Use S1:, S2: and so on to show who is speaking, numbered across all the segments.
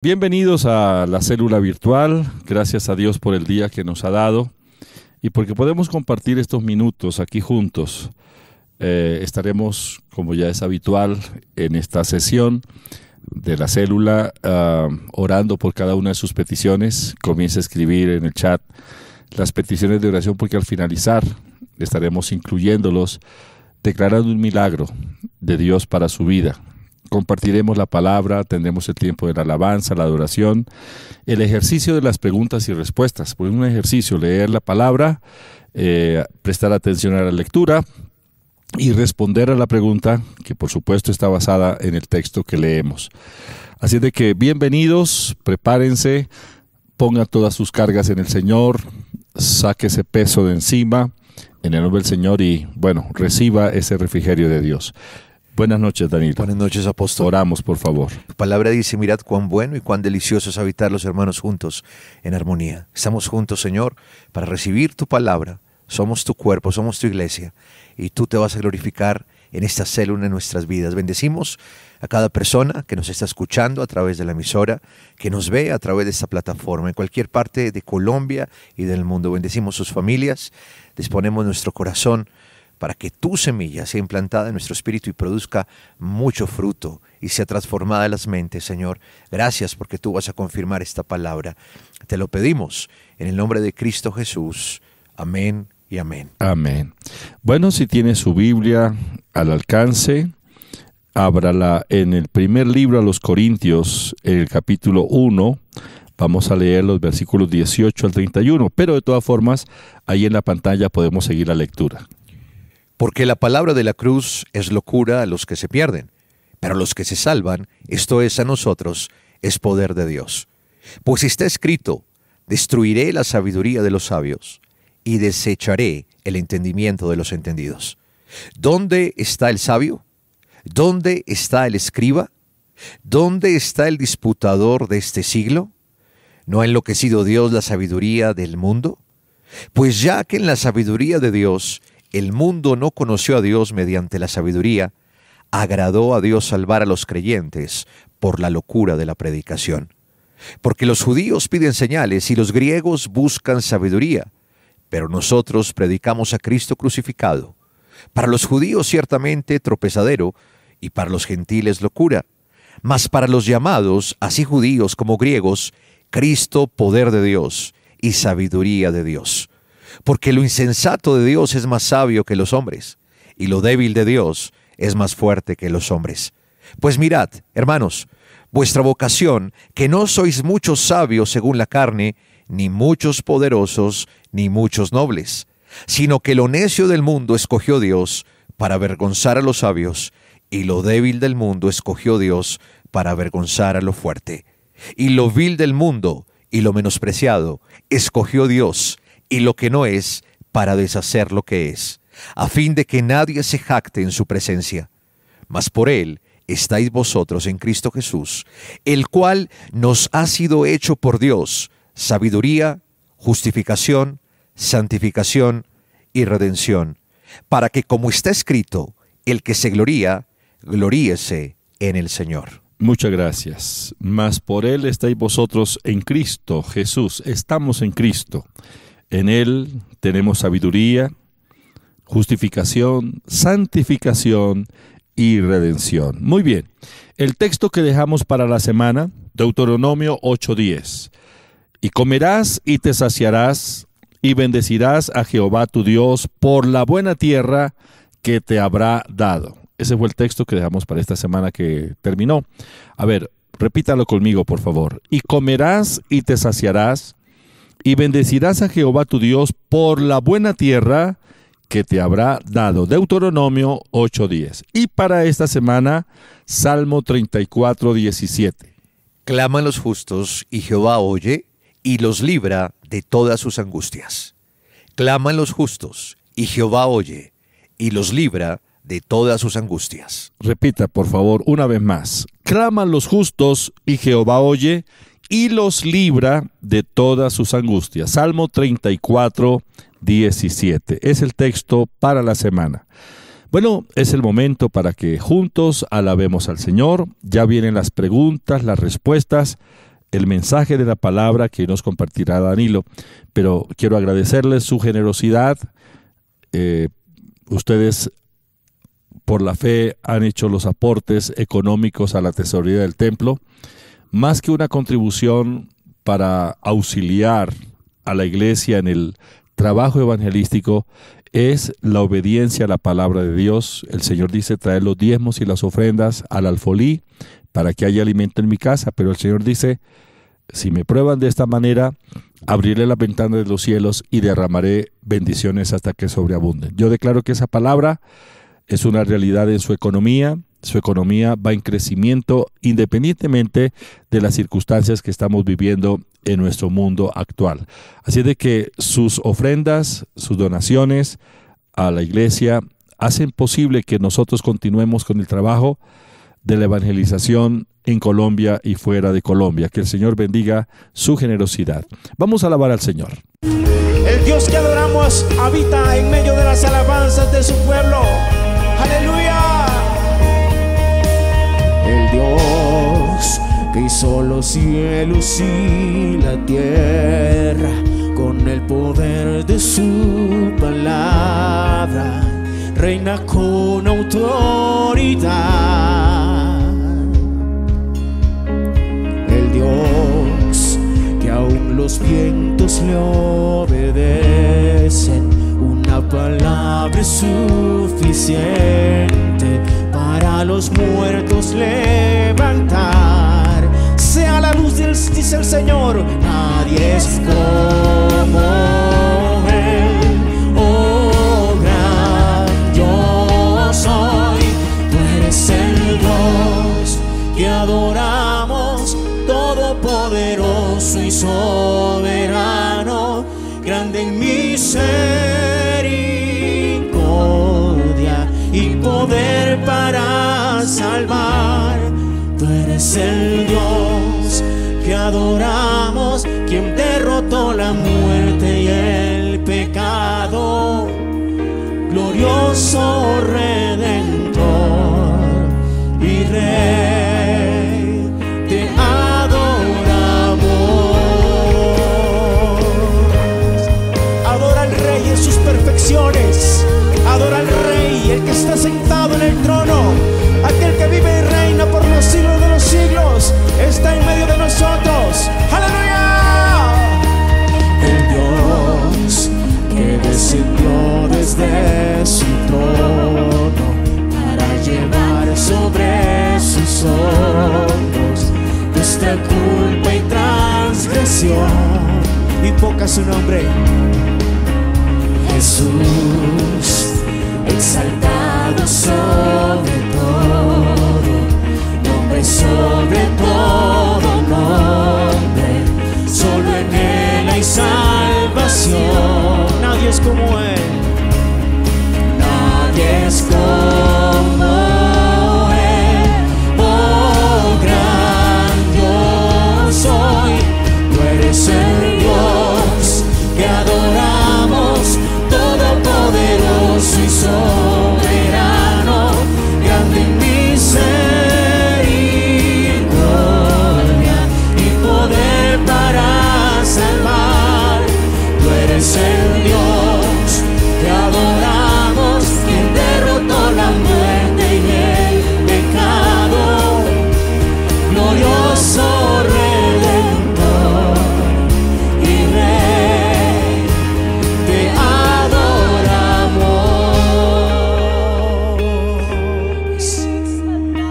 S1: Bienvenidos a la célula virtual. Gracias a Dios por el día que nos ha dado y porque podemos compartir estos minutos aquí juntos. Estaremos, como ya es habitual, en esta sesión de la célula, orando por cada una de sus peticiones. Comience a escribir en el chat las peticiones de oración, porque al finalizar estaremos incluyéndolos, declarando un milagro de Dios para su vida. Compartiremos la palabra, tendremos el tiempo de la alabanza, la adoración, el ejercicio de las preguntas y respuestas. Pues un ejercicio, leer la palabra, prestar atención a la lectura y responder a la pregunta, que por supuesto está basada en el texto que leemos. Así de que bienvenidos, prepárense, pongan todas sus cargas en el Señor, saque ese peso de encima en el nombre del Señor y, bueno, reciba ese refrigerio de Dios. Buenas noches, Danilo.
S2: Buenas noches, apóstol.
S1: Oramos, por favor.
S2: Tu palabra dice: mirad cuán bueno y cuán delicioso es habitar los hermanos juntos en armonía. Estamos juntos, Señor, para recibir tu palabra. Somos tu cuerpo, somos tu iglesia, y tú te vas a glorificar en esta célula en nuestras vidas. Bendecimos a cada persona que nos está escuchando a través de la emisora, que nos ve a través de esta plataforma, en cualquier parte de Colombia y del mundo. Bendecimos sus familias, disponemos nuestro corazón para que tu semilla sea implantada en nuestro espíritu y produzca mucho fruto y sea transformada en las mentes, Señor. Gracias porque tú vas a confirmar esta palabra. Te lo pedimos en el nombre de Cristo Jesús. Amén y amén.
S1: Amén. Bueno, si tiene su Biblia al alcance, ábrala en el primer libro a los Corintios, el capítulo 1. Vamos a leer los versículos 18 al 31, pero de todas formas, ahí en la pantalla podemos seguir la lectura.
S2: Porque la palabra de la cruz es locura a los que se pierden, pero a los que se salvan, esto es a nosotros, es poder de Dios. Pues está escrito: destruiré la sabiduría de los sabios y desecharé el entendimiento de los entendidos. ¿Dónde está el sabio? ¿Dónde está el escriba? ¿Dónde está el disputador de este siglo? ¿No ha enloquecido Dios la sabiduría del mundo? Pues ya que en la sabiduría de Dios el mundo no conoció a Dios mediante la sabiduría, agradó a Dios salvar a los creyentes por la locura de la predicación. Porque los judíos piden señales y los griegos buscan sabiduría, pero nosotros predicamos a Cristo crucificado. Para los judíos ciertamente tropezadero, y para los gentiles locura, mas para los llamados, así judíos como griegos, Cristo poder de Dios y sabiduría de Dios. Porque lo insensato de Dios es más sabio que los hombres, y lo débil de Dios es más fuerte que los hombres. Pues mirad, hermanos, vuestra vocación, que no sois muchos sabios según la carne, ni muchos poderosos, ni muchos nobles, sino que lo necio del mundo escogió Dios para avergonzar a los sabios, y lo débil del mundo escogió Dios para avergonzar a lo fuerte. Y lo vil del mundo y lo menospreciado escogió Dios, y lo que no es, para deshacer lo que es, a fin de que nadie se jacte en su presencia. Mas por él estáis vosotros en Cristo Jesús, el cual nos ha sido hecho por Dios sabiduría, justificación, santificación y redención, para que, como está escrito, el que se gloría, gloríese en el Señor.
S1: Muchas gracias. Mas por él estáis vosotros en Cristo Jesús. Estamos en Cristo. En él tenemos sabiduría, justificación, santificación y redención. Muy bien. El texto que dejamos para la semana, Deuteronomio 8:10. Y comerás y te saciarás y bendecirás a Jehová tu Dios por la buena tierra que te habrá dado. Ese fue el texto que dejamos para esta semana que terminó. A ver, repítalo conmigo, por favor. Y comerás y te saciarás y bendecirás a Jehová tu Dios por la buena tierra que te habrá dado. Deuteronomio 8:10. Y para esta semana, Salmo 34:17.
S2: Claman los justos, y Jehová oye, y los libra de todas sus angustias. Claman los justos, y Jehová oye, y los libra de todas sus angustias.
S1: Repita, por favor, una vez más. Claman los justos, y Jehová oye, y los libra de todas sus angustias. Salmo 34:17. Es el texto para la semana. Bueno, es el momento para que juntos alabemos al Señor. Ya vienen las preguntas, las respuestas. el mensaje de la palabra que nos compartirá Danilo, pero quiero agradecerles su generosidad. Ustedes por la fe han hecho los aportes económicos a la tesorería del templo, más que una contribución para auxiliar a la iglesia en el trabajo evangelístico, es la obediencia a la palabra de Dios. El Señor dice: traer los diezmos y las ofrendas al alfolí para que haya alimento en mi casa. Pero el Señor dice: si me prueban de esta manera, abriré las ventanas de los cielos y derramaré bendiciones hasta que sobreabunden. Yo declaro que esa palabra es una realidad en su economía. Su economía va en crecimiento independientemente de las circunstancias que estamos viviendo en nuestro mundo actual. Así de que sus ofrendas, sus donaciones a la iglesia hacen posible que nosotros continuemos con el trabajo de la evangelización en Colombia y fuera de Colombia. Que el Señor bendiga su generosidad. Vamos a alabar al Señor.
S3: El Dios que adoramos habita en medio de las alabanzas de su pueblo. ¡Aleluya! El Dios que hizo los cielos y la tierra con el poder de su palabra, reina con autoridad. El Dios que aún los vientos le obedecen, una palabra es suficiente para los muertos levantar. Sea la luz, dice el Señor, nadie es como Él. Oh, gran yo soy, tú eres el Dios que adoramos, todopoderoso y soberano, grande en misericordia y poder para salvar. Tú eres el Dios que adoramos, quien derrotó la muerte y el pecado, glorioso Redentor y Rey, te adoramos. Adora al Rey en sus perfecciones, adora al Rey, el que está sentado en el trono, aquel que vive y reina por los siglos de los siglos, está en medio de nosotros. ¡Aleluya! El Dios que descendió desde su trono para llevar sobre sus hombros nuestra culpa y transgresión, invoca su nombre. Jesús, exaltado sobre todo, nombre sobre todo nombre, solo en Él hay salvación. Nadie es como Él, nadie es como Él. Oh, gran yo soy, tú eres el Dios que adoramos, todopoderoso y soberano, grande en misericordia y poder para salvar. Tú eres el Dios que adoramos, quien derrotó la muerte y el pecado, glorioso Redentor y Rey, te adoramos.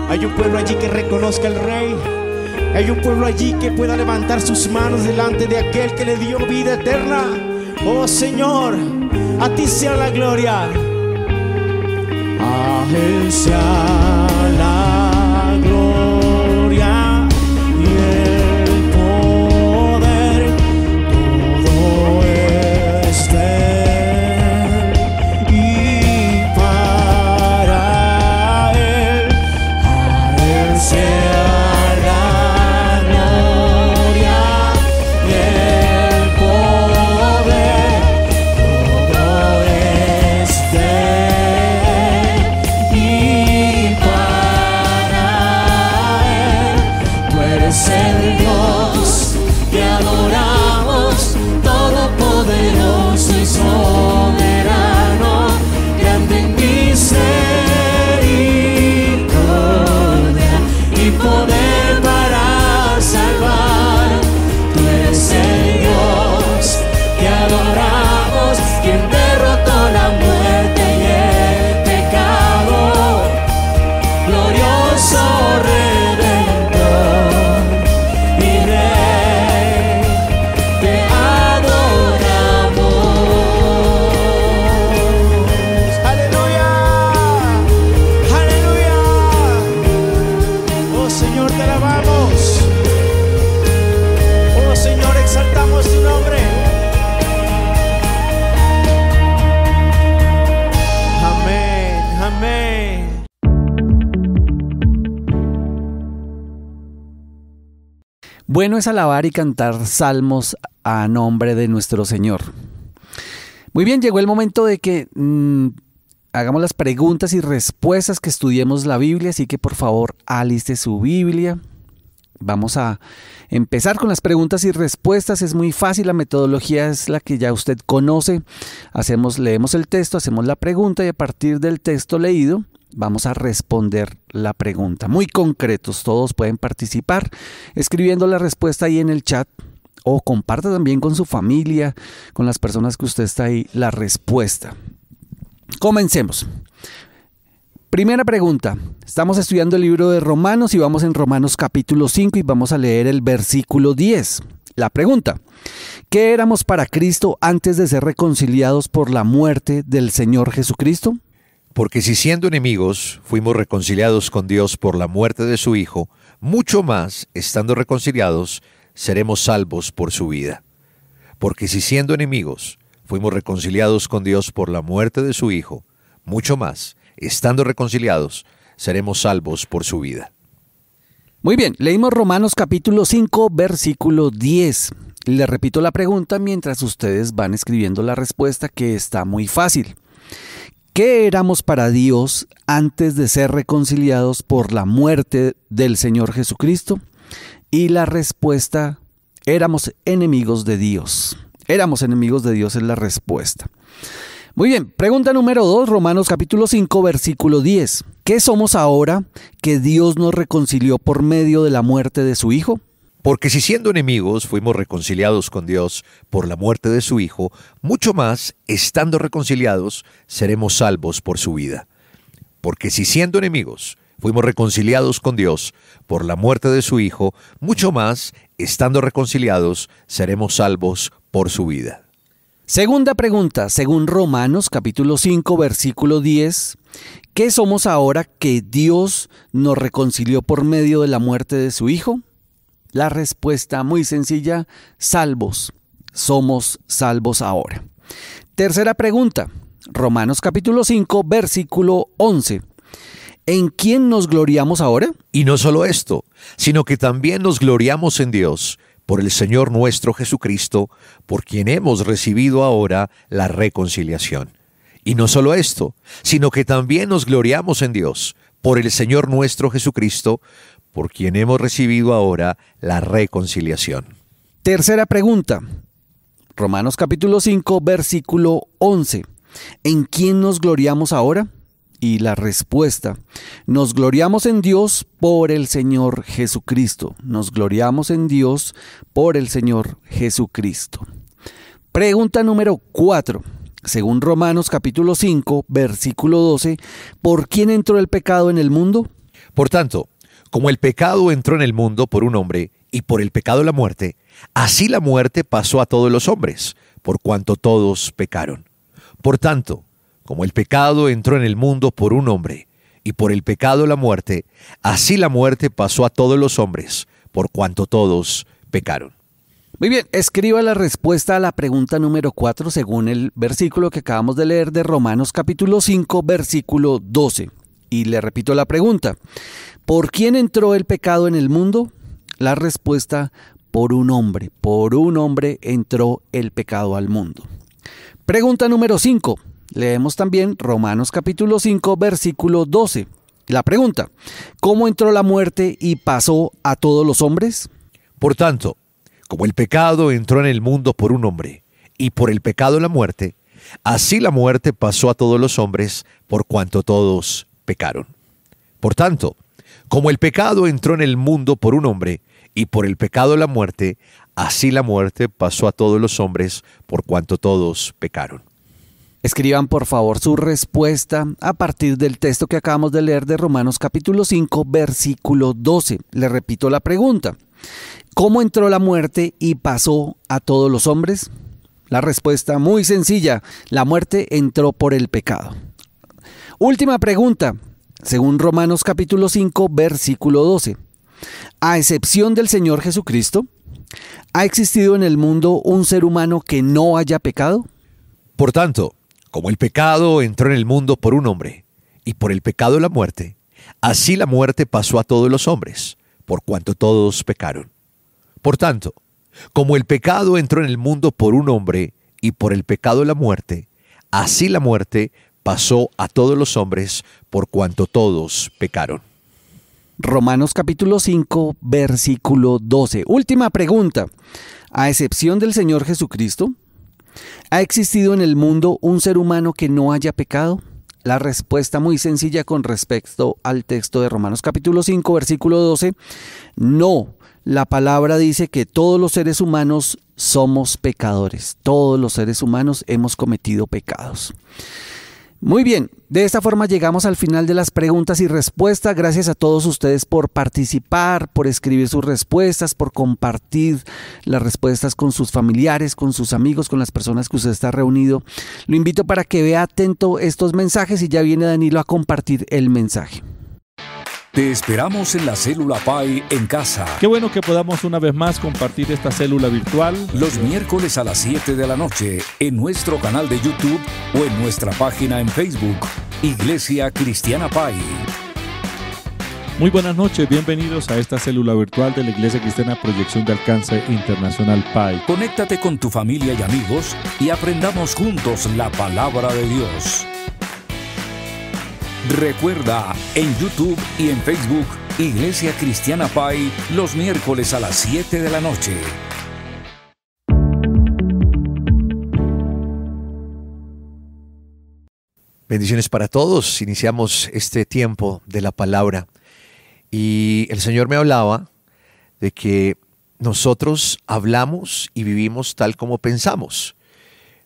S3: Hay un pueblo allí que reconozca al Rey. Hay un pueblo allí que pueda levantar sus manos delante de aquel que le dio vida eterna. Oh Señor, a ti sea la gloria, a Él sea la gloria y el poder, todo es de Él y para Él, a Él sea la gloria y el poder, todo es de Él y para
S4: Bueno es alabar y cantar salmos a nombre de nuestro Señor. Muy bien, llegó el momento de que hagamos las preguntas y respuestas, que estudiemos la Biblia, así que por favor aliste su Biblia. Vamos a empezar con las preguntas y respuestas. Es muy fácil, la metodología es la que ya usted conoce. Leemos el texto, hacemos la pregunta y a partir del texto leído vamos a responder la pregunta. Muy concretos, todos pueden participar escribiendo la respuesta ahí en el chat o comparta también con su familia, con las personas que usted está ahí, la respuesta. Comencemos. Primera pregunta. Estamos estudiando el libro de Romanos y vamos en Romanos capítulo 5 y vamos a leer el versículo 10. La pregunta: ¿qué éramos para Cristo antes de ser reconciliados por la muerte del Señor Jesucristo?
S2: Porque si siendo enemigos fuimos reconciliados con Dios por la muerte de su Hijo, mucho más, estando reconciliados, seremos salvos por su vida. Porque si siendo enemigos fuimos reconciliados con Dios por la muerte de su Hijo, mucho más, estando reconciliados, seremos salvos por su vida.
S4: Muy bien, leímos Romanos capítulo 5, versículo 10. Le repito la pregunta mientras ustedes van escribiendo la respuesta, que está muy fácil. ¿Qué éramos para Dios antes de ser reconciliados por la muerte del Señor Jesucristo? Y la respuesta: éramos enemigos de Dios. Éramos enemigos de Dios es la respuesta. Muy bien, pregunta número 2, Romanos capítulo 5, versículo 10. ¿Qué somos ahora que Dios nos reconcilió por medio de la muerte de su Hijo?
S2: Porque si siendo enemigos fuimos reconciliados con Dios por la muerte de su Hijo, mucho más, estando reconciliados, seremos salvos por su vida. Porque si siendo enemigos fuimos reconciliados con Dios por la muerte de su Hijo, mucho más, estando reconciliados, seremos salvos por su vida.
S4: Segunda pregunta, según Romanos capítulo 5, versículo 10, ¿qué somos ahora que Dios nos reconcilió por medio de la muerte de su Hijo? La respuesta muy sencilla: salvos. Somos salvos ahora. Tercera pregunta, Romanos capítulo 5, versículo 11. ¿En quién nos gloriamos ahora?
S2: Y no solo esto, sino que también nos gloriamos en Dios, por el Señor nuestro Jesucristo, por quien hemos recibido ahora la reconciliación. Y no solo esto, sino que también nos gloriamos en Dios, por el Señor nuestro Jesucristo, por quien hemos recibido ahora la reconciliación.
S4: Tercera pregunta, Romanos capítulo 5, versículo 11. ¿En quién nos gloriamos ahora? Y la respuesta: nos gloriamos en Dios por el Señor Jesucristo. Nos gloriamos en Dios por el Señor Jesucristo. Pregunta número 4. Según Romanos capítulo 5, versículo 12, ¿por quién entró el pecado en el mundo?
S2: Por tanto, como el pecado entró en el mundo por un hombre, y por el pecado la muerte, así la muerte pasó a todos los hombres, por cuanto todos pecaron. Por tanto, como el pecado entró en el mundo por un hombre, y por el pecado la muerte, así la muerte pasó a todos los hombres, por cuanto todos pecaron.
S4: Muy bien, escriba la respuesta a la pregunta número 4 según el versículo que acabamos de leer de Romanos capítulo 5, versículo 12. Y le repito la pregunta: ¿por quién entró el pecado en el mundo? La respuesta: por un hombre. Por un hombre entró el pecado al mundo. Pregunta número 5. Leemos también Romanos capítulo 5, versículo 12. La pregunta: ¿cómo entró la muerte y pasó a todos los hombres?
S2: Por tanto, como el pecado entró en el mundo por un hombre, y por el pecado la muerte, así la muerte pasó a todos los hombres, por cuanto todos pecaron. Por tanto, como el pecado entró en el mundo por un hombre, y por el pecado la muerte, así la muerte pasó a todos los hombres, por cuanto todos pecaron.
S4: Escriban por favor su respuesta a partir del texto que acabamos de leer de Romanos capítulo 5, versículo 12. Le repito la pregunta: ¿cómo entró la muerte y pasó a todos los hombres? La respuesta muy sencilla: la muerte entró por el pecado. Última pregunta, según Romanos capítulo 5, versículo 12. A excepción del Señor Jesucristo, ¿ha existido en el mundo un ser humano que no haya pecado?
S2: Por tanto, como el pecado entró en el mundo por un hombre, y por el pecado la muerte, así la muerte pasó a todos los hombres, por cuanto todos pecaron. Por tanto, como el pecado entró en el mundo por un hombre y por el pecado la muerte, así la muerte pasó a todos los hombres por cuanto todos pecaron.
S4: Romanos capítulo 5, versículo 12. Última pregunta. A excepción del Señor Jesucristo, ¿ha existido en el mundo un ser humano que no haya pecado? La respuesta muy sencilla con respecto al texto de Romanos capítulo 5, versículo 12, no. La palabra dice que todos los seres humanos somos pecadores. Todos los seres humanos hemos cometido pecados. Muy bien, de esta forma llegamos al final de las preguntas y respuestas. Gracias a todos ustedes por participar, por escribir sus respuestas, por compartir las respuestas con sus familiares, con sus amigos, con las personas que usted está reunido. Lo invito para que vea atento estos mensajes y ya viene Danilo a compartir el mensaje.
S5: Te esperamos en la Célula Pi en casa.
S1: Qué bueno que podamos una vez más compartir esta célula virtual.
S5: Los miércoles a las 7 de la noche en nuestro canal de YouTube o en nuestra página en Facebook, Iglesia Cristiana Pi.
S1: Muy buenas noches, bienvenidos a esta célula virtual de la Iglesia Cristiana Proyección de Alcance Internacional PAI.
S5: Conéctate con tu familia y amigos y aprendamos juntos la palabra de Dios. Recuerda, en YouTube y en Facebook, Iglesia Cristiana Pi, los miércoles a las 7 de la noche.
S2: Bendiciones para todos. Iniciamos este tiempo de la palabra y el Señor me hablaba de que nosotros hablamos y vivimos tal como pensamos,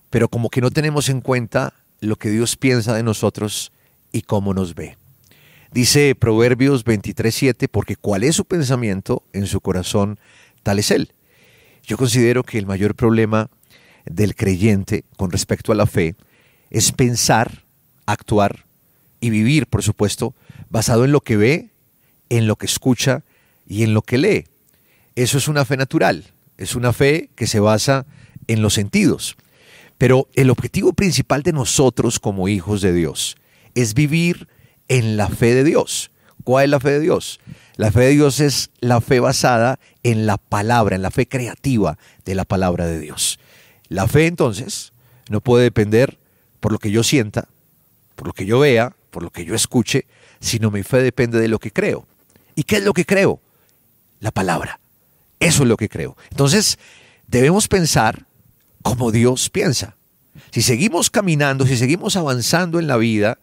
S2: pero como que no tenemos en cuenta lo que Dios piensa de nosotros y cómo nos ve. Dice Proverbios 23:7, porque cuál es su pensamiento en su corazón, tal es él. Yo considero que el mayor problema del creyente con respecto a la fe es pensar, actuar y vivir, por supuesto, basado en lo que ve, en lo que escucha y en lo que lee. Eso es una fe natural, es una fe que se basa en los sentidos. Pero el objetivo principal de nosotros como hijos de Dios es vivir en la fe de Dios. ¿Cuál es la fe de Dios? La fe de Dios es la fe basada en la palabra, en la fe creativa de la palabra de Dios. La fe entonces no puede depender por lo que yo sienta, por lo que yo vea, por lo que yo escuche, sino mi fe depende de lo que creo. ¿Y qué es lo que creo? La palabra. Eso es lo que creo. Entonces debemos pensar como Dios piensa. Si seguimos caminando, si seguimos avanzando en la vida,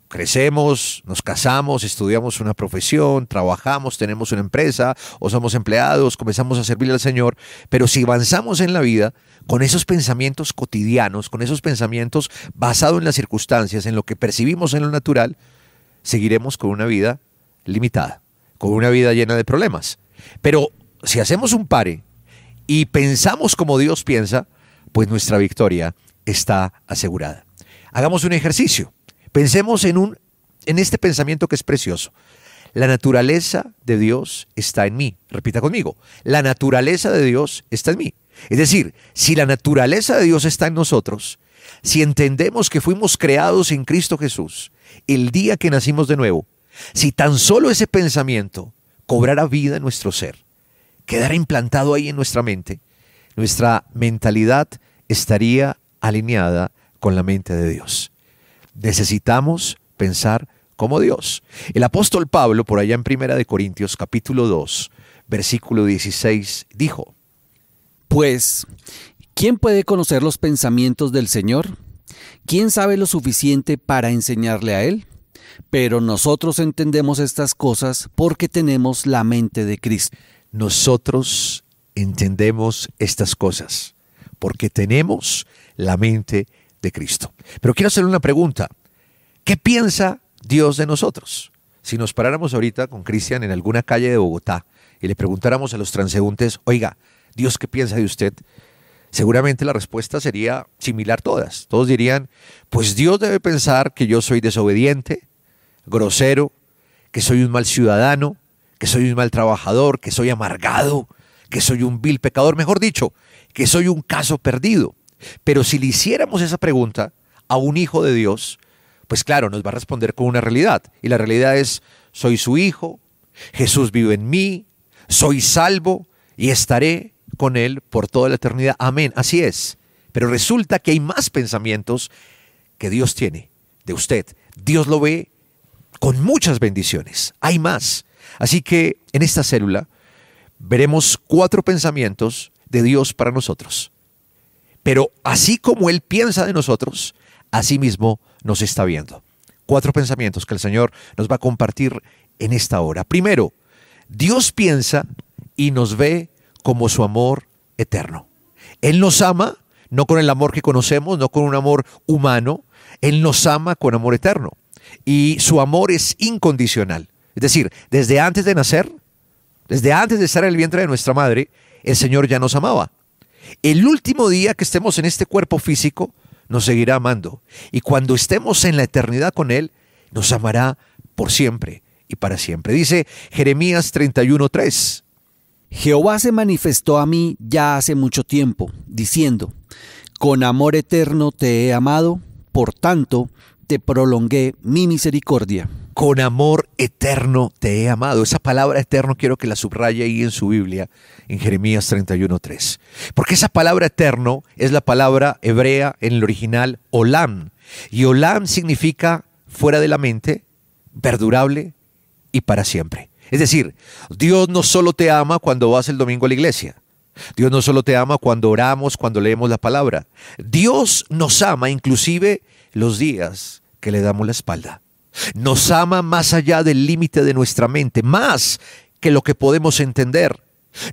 S2: crecemos, nos casamos, estudiamos una profesión, trabajamos, tenemos una empresa o somos empleados, comenzamos a servirle al Señor, pero si avanzamos en la vida con esos pensamientos cotidianos, con esos pensamientos basados en las circunstancias, en lo que percibimos en lo natural, seguiremos con una vida limitada, con una vida llena de problemas. Pero si hacemos un pare y pensamos como Dios piensa, pues nuestra victoria está asegurada. Hagamos un ejercicio. Pensemos en este pensamiento que es precioso. La naturaleza de Dios está en mí. Repita conmigo. La naturaleza de Dios está en mí. Es decir, si la naturaleza de Dios está en nosotros, si entendemos que fuimos creados en Cristo Jesús, el día que nacimos de nuevo, si tan solo ese pensamiento cobrara vida en nuestro ser, quedara implantado ahí en nuestra mente, nuestra mentalidad estaría alineada con la mente de Dios. Necesitamos pensar como Dios. El apóstol Pablo, por allá en 1 Corintios capítulo 2, versículo 16, dijo:
S4: Pues, ¿quién puede conocer los pensamientos del Señor? ¿Quién sabe lo suficiente para enseñarle a Él? Pero nosotros entendemos estas cosas porque tenemos la mente de Cristo.
S2: Nosotros entendemos estas cosas porque tenemos la mente de Cristo. Pero quiero hacerle una pregunta. ¿Qué piensa Dios de nosotros? Si nos paráramos ahorita con Cristian en alguna calle de Bogotá y le preguntáramos a los transeúntes, oiga, ¿Dios qué piensa de usted? Seguramente la respuesta sería similar todas. Todos dirían, pues Dios debe pensar que yo soy desobediente, grosero, que soy un mal ciudadano, que soy un mal trabajador, que soy amargado, que soy un vil pecador, mejor dicho, que soy un caso perdido. Pero si le hiciéramos esa pregunta a un hijo de Dios, pues claro, nos va a responder con una realidad. Y la realidad es, soy su hijo, Jesús vive en mí, soy salvo y estaré con Él por toda la eternidad. Amén, así es. Pero resulta que hay más pensamientos que Dios tiene de usted. Dios lo ve con muchas bendiciones. Hay más. Así que en esta célula veremos 4 pensamientos de Dios para nosotros. Pero así como Él piensa de nosotros, así mismo nos está viendo. 4 pensamientos que el Señor nos va a compartir en esta hora. Primero, Dios piensa y nos ve como su amor eterno. Él nos ama, no con el amor que conocemos, no con un amor humano. Él nos ama con amor eterno. Y su amor es incondicional. Es decir, desde antes de nacer, desde antes de estar en el vientre de nuestra madre, el Señor ya nos amaba. El último día que estemos en este cuerpo físico, nos seguirá amando. Y cuando estemos en la eternidad con Él, nos amará por siempre y para siempre. Dice Jeremías 31:3.
S4: Jehová se manifestó a mí ya hace mucho tiempo, diciendo, con amor eterno te he amado, por tanto te prolongué mi misericordia.
S2: Con amor eterno te he amado. Esa palabra eterno quiero que la subraye ahí en su Biblia, en Jeremías 31:3. Porque esa palabra eterno es la palabra hebrea en el original olam. Y olam significa fuera de la mente, perdurable y para siempre. Es decir, Dios no solo te ama cuando vas el domingo a la iglesia. Dios no solo te ama cuando oramos, cuando leemos la palabra. Dios nos ama inclusive los días que le damos la espalda. Nos ama más allá del límite de nuestra mente, más que lo que podemos entender.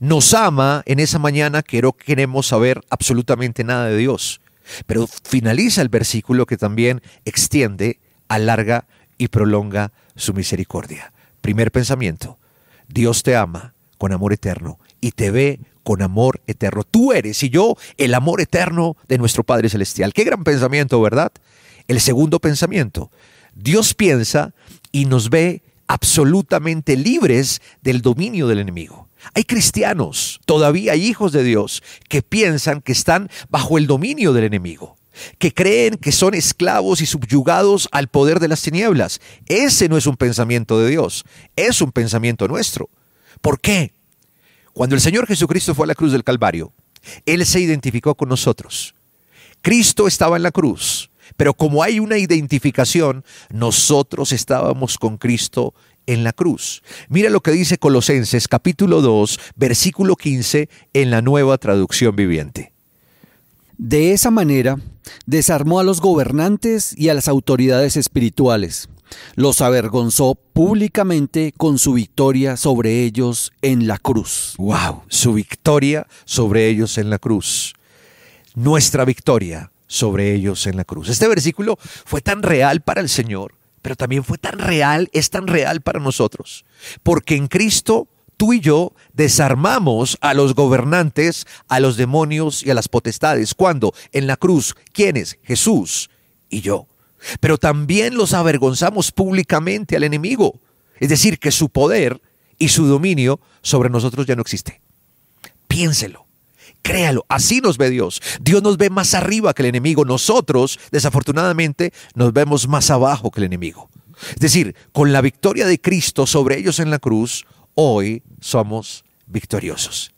S2: Nos ama en esa mañana que no queremos saber absolutamente nada de Dios. Pero finaliza el versículo que también extiende, alarga y prolonga su misericordia. Primer pensamiento, Dios te ama con amor eterno y te ve con amor eterno. Tú eres y yo el amor eterno de nuestro Padre Celestial. Qué gran pensamiento, ¿verdad? El segundo pensamiento, Dios piensa y nos ve absolutamente libres del dominio del enemigo. Hay cristianos, todavía hay hijos de Dios, que piensan que están bajo el dominio del enemigo, que creen que son esclavos y subyugados al poder de las tinieblas. Ese no es un pensamiento de Dios, es un pensamiento nuestro. ¿Por qué? Cuando el Señor Jesucristo fue a la cruz del Calvario, Él se identificó con nosotros. Cristo estaba en la cruz, pero como hay una identificación, nosotros estábamos con Cristo en la cruz. Mira lo que dice Colosenses capítulo 2, versículo 15 en la Nueva Traducción Viviente.
S4: De esa manera, desarmó a los gobernantes y a las autoridades espirituales. Los avergonzó públicamente con su victoria sobre ellos en la cruz.
S2: ¡Wow! Su victoria sobre ellos en la cruz. Nuestra victoria sobre ellos en la cruz. Este versículo fue tan real para el Señor, pero también fue tan real, es tan real para nosotros. Porque en Cristo tú y yo desarmamos a los gobernantes, a los demonios y a las potestades. ¿Cuándo? En la cruz. ¿Quiénes? Jesús y yo. Pero también los avergonzamos públicamente al enemigo. Es decir, que su poder y su dominio sobre nosotros ya no existe. Piénselo, créalo, así nos ve Dios. Dios nos ve más arriba que el enemigo. Nosotros, desafortunadamente, nos vemos más abajo que el enemigo. Es decir, con la victoria de Cristo sobre ellos en la cruz, hoy somos victoriosos.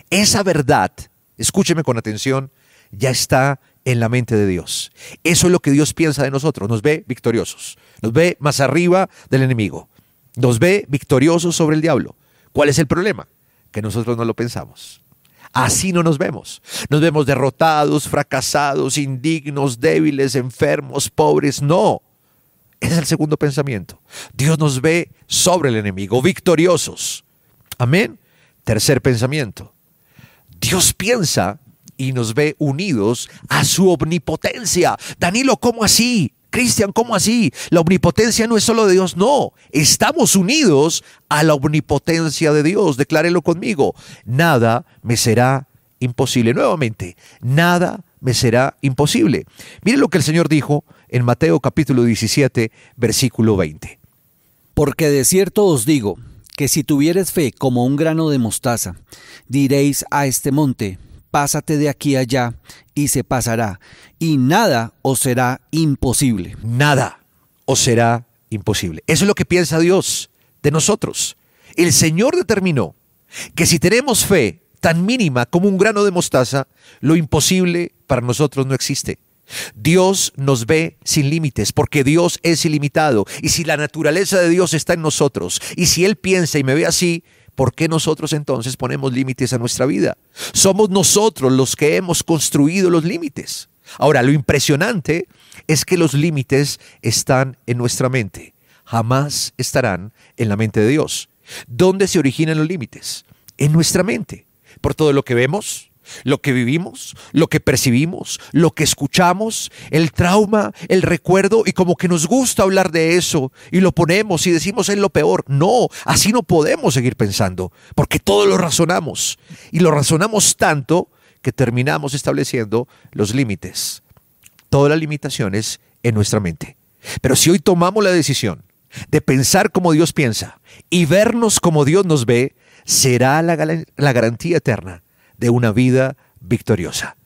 S2: Esa verdad, escúcheme con atención, ya está en la mente de Dios. Eso es lo que Dios piensa de nosotros. Nos ve victoriosos. Nos ve más arriba del enemigo. Nos ve victoriosos sobre el diablo. ¿Cuál es el problema? Que nosotros no lo pensamos. Así no nos vemos. Nos vemos derrotados, fracasados, indignos, débiles, enfermos, pobres. No. Ese es el segundo pensamiento. Dios nos ve sobre el enemigo, victoriosos. Amén. Tercer pensamiento. Dios piensa y nos ve unidos a su omnipotencia. Danilo, ¿cómo así? Cristian, ¿cómo así? La omnipotencia no es solo de Dios, no. Estamos unidos a la omnipotencia de Dios. Declárelo conmigo. Nada me será imposible. Nuevamente, nada me será imposible. Miren lo que el Señor dijo en Mateo capítulo 17, versículo 20.
S4: Porque de cierto os digo, que si tuviereis fe como un grano de mostaza, diréis a este monte, pásate de aquí allá, y se pasará, y nada os será imposible.
S2: Nada os será imposible. Eso es lo que piensa Dios de nosotros. El Señor determinó que si tenemos fe, tan mínima como un grano de mostaza, lo imposible para nosotros no existe. Dios nos ve sin límites porque Dios es ilimitado. Y si la naturaleza de Dios está en nosotros, y si Él piensa y me ve así, ¿por qué nosotros entonces ponemos límites a nuestra vida? Somos nosotros los que hemos construido los límites. Ahora, lo impresionante es que los límites están en nuestra mente. Jamás estarán en la mente de Dios. ¿Dónde se originan los límites? En nuestra mente. Por todo lo que vemos, lo que vivimos, lo que percibimos, lo que escuchamos, el trauma, el recuerdo, y como que nos gusta hablar de eso y lo ponemos y decimos es lo peor. No, así no podemos seguir pensando, porque todo lo razonamos y lo razonamos tanto que terminamos estableciendo los límites. Todas las limitaciones en nuestra mente. Pero si hoy tomamos la decisión de pensar como Dios piensa y vernos como Dios nos ve, será la garantía eterna de una vida victoriosa.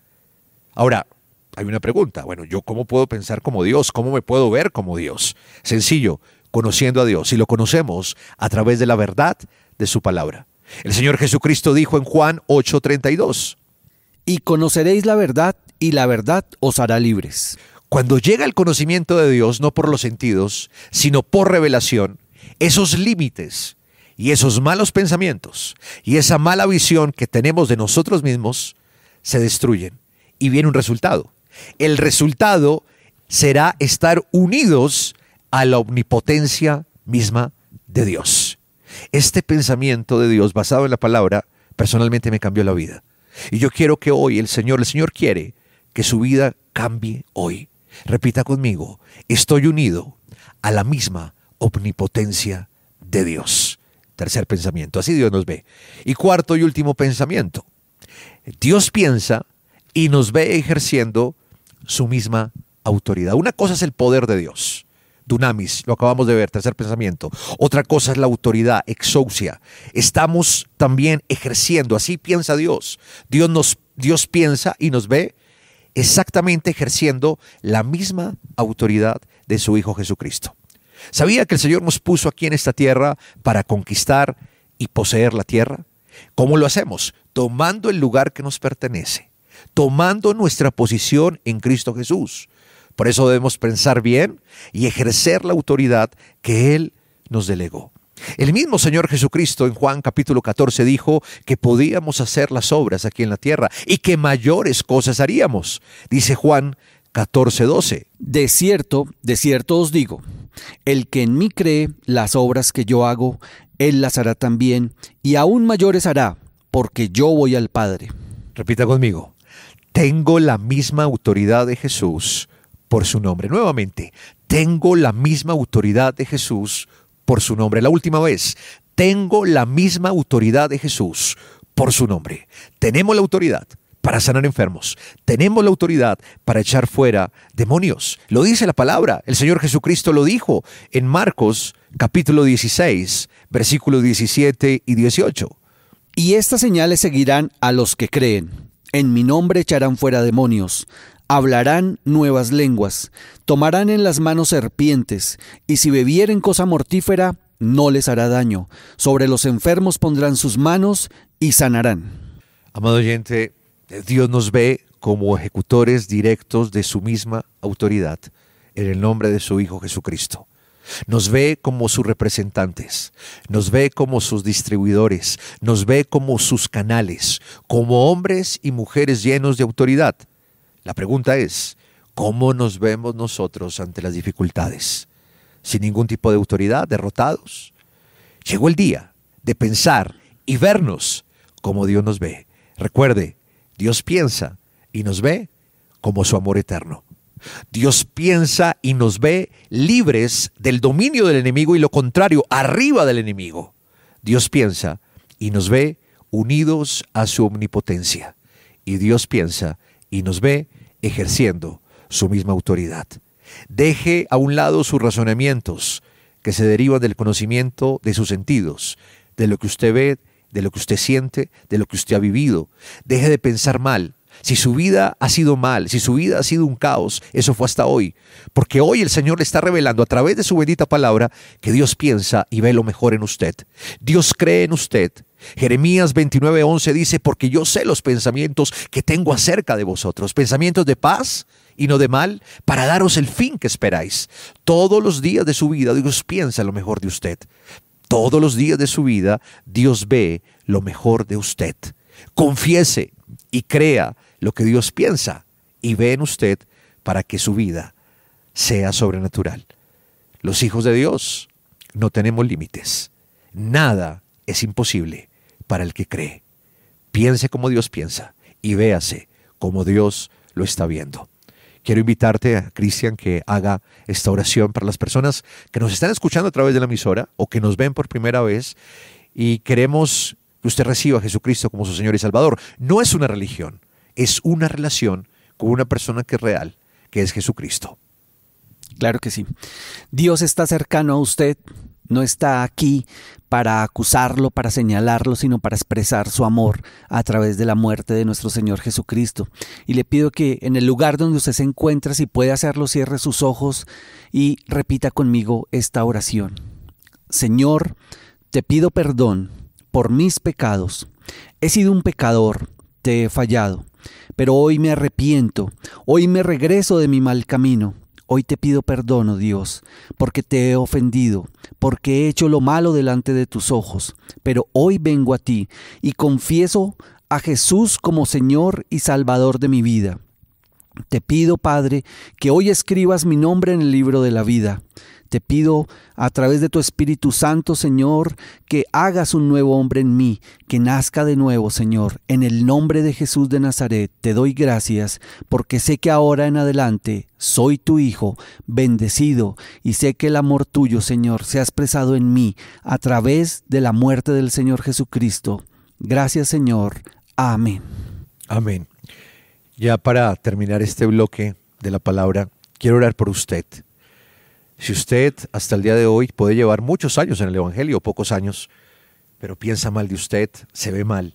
S2: Ahora, hay una pregunta. Bueno, ¿yo cómo puedo pensar como Dios? ¿Cómo me puedo ver como Dios? Sencillo, conociendo a Dios. Y lo conocemos a través de la verdad de su palabra. El Señor Jesucristo dijo en Juan 8:32.
S4: Y conoceréis la verdad, y la verdad os hará libres.
S2: Cuando llega el conocimiento de Dios, no por los sentidos, sino por revelación, esos límites y esos malos pensamientos y esa mala visión que tenemos de nosotros mismos se destruyen y viene un resultado. El resultado será estar unidos a la omnipotencia misma de Dios. Este pensamiento de Dios basado en la palabra personalmente me cambió la vida. Y yo quiero que hoy el Señor quiere que su vida cambie hoy. Repita conmigo, estoy unido a la misma omnipotencia de Dios. Tercer pensamiento, así Dios nos ve. Y cuarto y último pensamiento, Dios piensa y nos ve ejerciendo su misma autoridad. Una cosa es el poder de Dios, dunamis, lo acabamos de ver, tercer pensamiento. Otra cosa es la autoridad, exousia. Estamos también ejerciendo, así piensa Dios. Dios piensa y nos ve exactamente ejerciendo la misma autoridad de su Hijo Jesucristo. ¿Sabía que el Señor nos puso aquí en esta tierra para conquistar y poseer la tierra? ¿Cómo lo hacemos? Tomando el lugar que nos pertenece, tomando nuestra posición en Cristo Jesús. Por eso debemos pensar bien y ejercer la autoridad que Él nos delegó. El mismo Señor Jesucristo en Juan capítulo 14 dijo que podíamos hacer las obras aquí en la tierra y que mayores cosas haríamos. Dice Juan 14:12.
S4: De cierto os digo, el que en mí cree, las obras que yo hago, él las hará también, y aún mayores hará, porque yo voy al Padre.
S2: Repita conmigo, tengo la misma autoridad de Jesús por su nombre. Nuevamente, tengo la misma autoridad de Jesús por su nombre. La última vez, tengo la misma autoridad de Jesús por su nombre. Tenemos la autoridad para sanar enfermos. Tenemos la autoridad para echar fuera demonios. Lo dice la palabra. El Señor Jesucristo lo dijo en Marcos capítulo 16, versículos 17 y 18.
S4: Y estas señales seguirán a los que creen. En mi nombre echarán fuera demonios. Hablarán nuevas lenguas, tomarán en las manos serpientes, y si bebieren cosa mortífera, no les hará daño. Sobre los enfermos pondrán sus manos y sanarán.
S2: Amado oyente, Dios nos ve como ejecutores directos de su misma autoridad, en el nombre de su Hijo Jesucristo. Nos ve como sus representantes, nos ve como sus distribuidores, nos ve como sus canales, como hombres y mujeres llenos de autoridad. La pregunta es, ¿cómo nos vemos nosotros ante las dificultades? ¿Sin ningún tipo de autoridad, derrotados? Llegó el día de pensar y vernos como Dios nos ve. Recuerde, Dios piensa y nos ve como su amor eterno. Dios piensa y nos ve libres del dominio del enemigo y lo contrario, arriba del enemigo. Dios piensa y nos ve unidos a su omnipotencia. Y Dios piensa y nos ve ejerciendo su misma autoridad. Deje a un lado sus razonamientos que se derivan del conocimiento de sus sentidos, de lo que usted ve, de lo que usted siente, de lo que usted ha vivido. Deje de pensar mal. Si su vida ha sido mal, si su vida ha sido un caos, eso fue hasta hoy. Porque hoy el Señor le está revelando a través de su bendita palabra que Dios piensa y ve lo mejor en usted. Dios cree en usted. Jeremías 29:11 dice, porque yo sé los pensamientos que tengo acerca de vosotros, pensamientos de paz y no de mal, para daros el fin que esperáis. Todos los días de su vida Dios piensa lo mejor de usted. Todos los días de su vida Dios ve lo mejor de usted. Confiese y crea lo que Dios piensa y ve en usted para que su vida sea sobrenatural. Los hijos de Dios no tenemos límites. Nada es imposible para el que cree. Piense como Dios piensa y véase como Dios lo está viendo. Quiero invitarte, Cristian, que haga esta oración para las personas que nos están escuchando a través de la emisora o que nos ven por primera vez y queremos que usted reciba a Jesucristo como su Señor y Salvador. No es una religión, es una relación con una persona que es real, que es Jesucristo.
S4: Claro que sí. Dios está cercano a usted, no está aquí para acusarlo, para señalarlo, sino para expresar su amor a través de la muerte de nuestro Señor Jesucristo. Y le pido que en el lugar donde usted se encuentra, si puede hacerlo, cierre sus ojos y repita conmigo esta oración. Señor, te pido perdón por mis pecados. He sido un pecador, te he fallado, pero hoy me arrepiento, hoy me regreso de mi mal camino. Hoy te pido perdón, oh Dios, porque te he ofendido, porque he hecho lo malo delante de tus ojos. Pero hoy vengo a ti y confieso a Jesús como Señor y Salvador de mi vida. Te pido, Padre, que hoy escribas mi nombre en el libro de la vida. Te pido a través de tu Espíritu Santo, Señor, que hagas un nuevo hombre en mí, que nazca de nuevo, Señor. En el nombre de Jesús de Nazaret te doy gracias, porque sé que ahora en adelante soy tu hijo, bendecido, y sé que el amor tuyo, Señor, se ha expresado en mí a través de la muerte del Señor Jesucristo. Gracias, Señor. Amén.
S2: Amén. Ya para terminar este bloque de la palabra, quiero orar por usted. Si usted hasta el día de hoy puede llevar muchos años en el Evangelio, pocos años, pero piensa mal de usted, se ve mal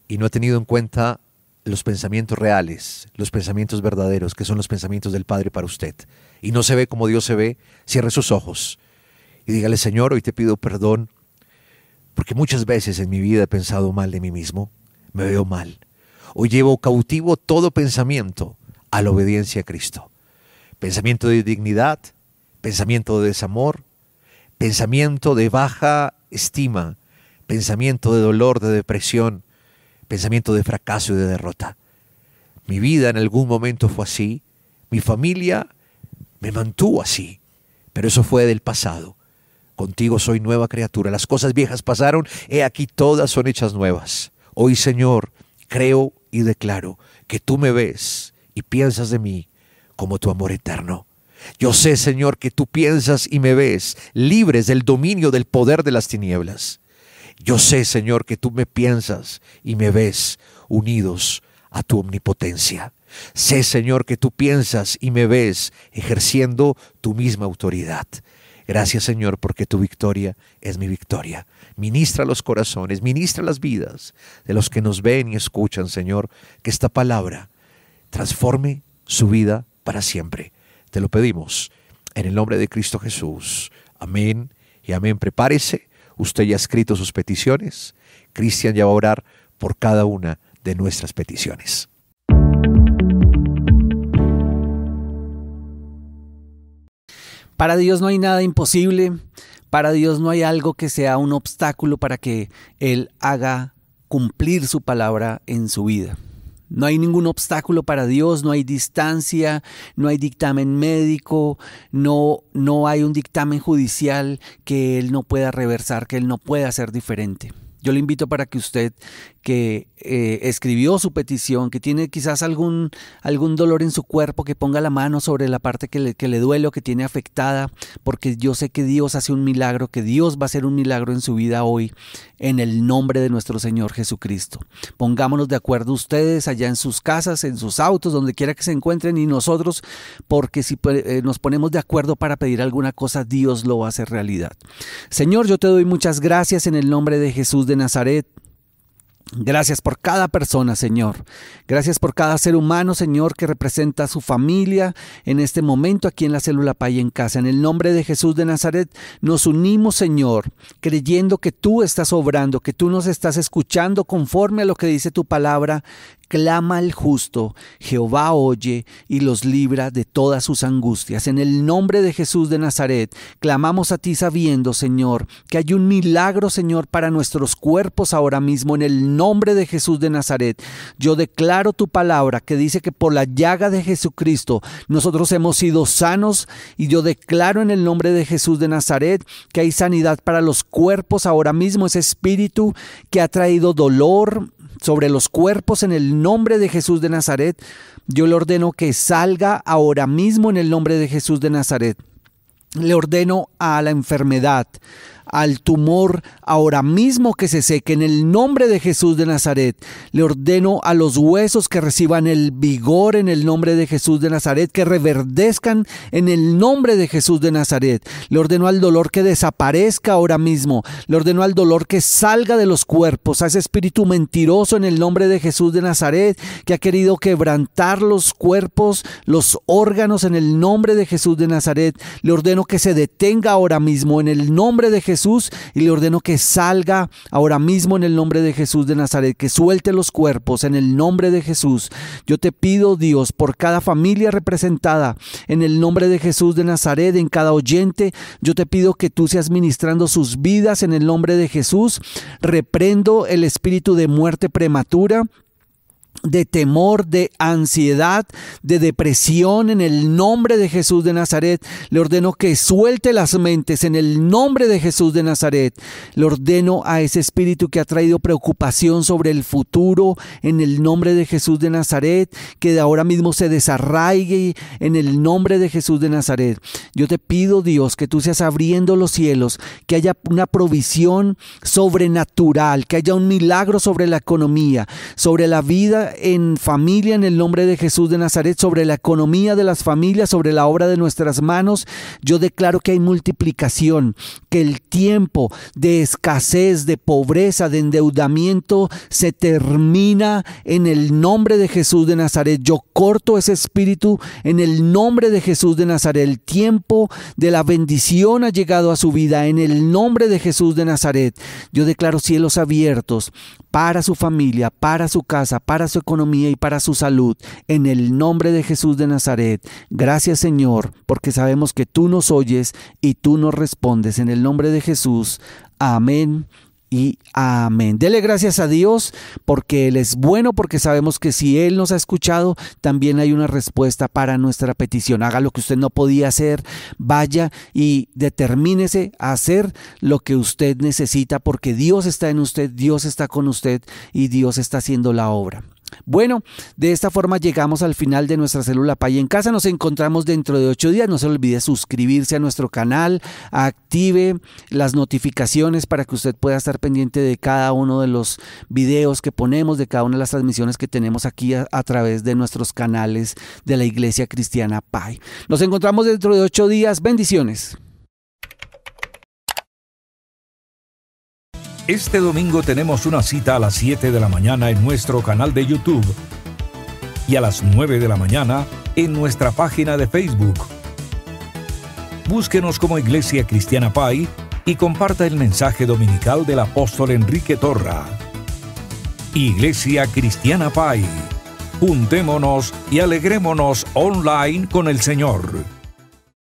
S2: y no ha tenido en cuenta los pensamientos reales, los pensamientos verdaderos, que son los pensamientos del Padre para usted, y no se ve como Dios se ve, cierre sus ojos y dígale: Señor, hoy te pido perdón porque muchas veces en mi vida he pensado mal de mí mismo, me veo mal. Hoy llevo cautivo todo pensamiento a la obediencia a Cristo. Pensamiento de dignidad, pensamiento de desamor, pensamiento de baja estima, pensamiento de dolor, de depresión, pensamiento de fracaso y de derrota. Mi vida en algún momento fue así, mi familia me mantuvo así, pero eso fue del pasado. Contigo soy nueva criatura, las cosas viejas pasaron, he aquí todas son hechas nuevas. Hoy, Señor, creo y declaro que tú me ves y piensas de mí como tu amor eterno. Yo sé, Señor, que tú piensas y me ves libres del dominio del poder de las tinieblas. Yo sé, Señor, que tú me piensas y me ves unidos a tu omnipotencia. Sé, Señor, que tú piensas y me ves ejerciendo tu misma autoridad. Gracias, Señor, porque tu victoria es mi victoria. Ministra los corazones, ministra las vidas de los que nos ven y escuchan, Señor, que esta palabra transforme su vida para siempre. Te lo pedimos en el nombre de Cristo Jesús. Amén y amén. Prepárese. Usted ya ha escrito sus peticiones. Cristian ya va a orar por cada una de nuestras peticiones.
S4: Para Dios no hay nada imposible. Para Dios no hay algo que sea un obstáculo para que Él haga cumplir su palabra en su vida. No hay ningún obstáculo para Dios, no hay distancia, no hay dictamen médico, no hay un dictamen judicial que Él no pueda reversar, que Él no pueda hacer diferente. Yo le invito para que usted que escribió su petición, que tiene quizás algún dolor en su cuerpo, que ponga la mano sobre la parte que le duele o que tiene afectada, porque yo sé que Dios hace un milagro, que Dios va a hacer un milagro en su vida hoy, en el nombre de nuestro Señor Jesucristo. Pongámonos de acuerdo ustedes allá en sus casas, en sus autos, donde quiera que se encuentren, y nosotros, porque si nos ponemos de acuerdo para pedir alguna cosa, Dios lo va a hacer realidad. Señor, yo te doy muchas gracias en el nombre de Jesús de Nazaret. Gracias por cada persona, Señor. Gracias por cada ser humano, Señor, que representa a su familia en este momento aquí en la Célula Pai en casa. En el nombre de Jesús de Nazaret nos unimos, Señor, creyendo que tú estás obrando, que tú nos estás escuchando conforme a lo que dice tu palabra. Clama al justo, Jehová oye y los libra de todas sus angustias. En el nombre de Jesús de Nazaret, clamamos a ti sabiendo, Señor, que hay un milagro, Señor, para nuestros cuerpos ahora mismo. En el nombre de Jesús de Nazaret, yo declaro tu palabra que dice que por la llaga de Jesucristo nosotros hemos sido sanos, y yo declaro en el nombre de Jesús de Nazaret que hay sanidad para los cuerpos ahora mismo. Ese espíritu que ha traído dolor sobre los cuerpos, en el nombre de Jesús de Nazaret, yo le ordeno que salga ahora mismo en el nombre de Jesús de Nazaret. Le ordeno a la enfermedad, al tumor, ahora mismo que se seque en el nombre de Jesús de Nazaret. Le ordeno a los huesos que reciban el vigor en el nombre de Jesús de Nazaret, que reverdezcan en el nombre de Jesús de Nazaret. Le ordeno al dolor que desaparezca ahora mismo. Le ordeno al dolor que salga de los cuerpos, a ese espíritu mentiroso en el nombre de Jesús de Nazaret, que ha querido quebrantar los cuerpos, los órganos en el nombre de Jesús de Nazaret. Le ordeno que se detenga ahora mismo en el nombre de Jesús, y le ordeno que salga ahora mismo en el nombre de Jesús de Nazaret, que suelte los cuerpos en el nombre de Jesús. Yo te pido, Dios, por cada familia representada en el nombre de Jesús de Nazaret, en cada oyente, yo te pido que tú seas ministrando sus vidas en el nombre de Jesús. Reprendo el espíritu de muerte prematura, de temor, de ansiedad, de depresión en el nombre de Jesús de Nazaret. Le ordeno que suelte las mentes en el nombre de Jesús de Nazaret. Le ordeno a ese espíritu que ha traído preocupación sobre el futuro en el nombre de Jesús de Nazaret, que de ahora mismo se desarraigue en el nombre de Jesús de Nazaret. Yo te pido, Dios, que tú seas abriendo los cielos, que haya una provisión sobrenatural, que haya un milagro sobre la economía, sobre la vida en familia en el nombre de Jesús de Nazaret, sobre la economía de las familias, sobre la obra de nuestras manos. Yo declaro que hay multiplicación, que el tiempo de escasez, de pobreza, de endeudamiento se termina en el nombre de Jesús de Nazaret. Yo corto ese espíritu en el nombre de Jesús de Nazaret. El tiempo de la bendición ha llegado a su vida en el nombre de Jesús de Nazaret. Yo declaro cielos abiertos para su familia, para su casa, para su economía y para su salud, en el nombre de Jesús de Nazaret. Gracias, Señor, porque sabemos que tú nos oyes y tú nos respondes. En el nombre de Jesús. Amén y amén. Dele gracias a Dios porque Él es bueno, porque sabemos que si Él nos ha escuchado, también hay una respuesta para nuestra petición. Haga lo que usted no podía hacer, vaya y determínese a hacer lo que usted necesita, porque Dios está en usted, Dios está con usted y Dios está haciendo la obra. Bueno, de esta forma llegamos al final de nuestra Célula Pai en casa. Nos encontramos dentro de 8 días. No se olvide suscribirse a nuestro canal, active las notificaciones para que usted pueda estar pendiente de cada uno de los videos que ponemos, de cada una de las transmisiones que tenemos aquí a través de nuestros canales de la Iglesia Cristiana Pai. Nos encontramos dentro de 8 días. Bendiciones.
S5: Este domingo tenemos una cita a las 7 de la mañana en nuestro canal de YouTube y a las 9 de la mañana en nuestra página de Facebook. Búsquenos como Iglesia Cristiana Pai y comparta el mensaje dominical del apóstol Enrique Torra. Iglesia Cristiana Pai. Juntémonos y alegrémonos online con el Señor.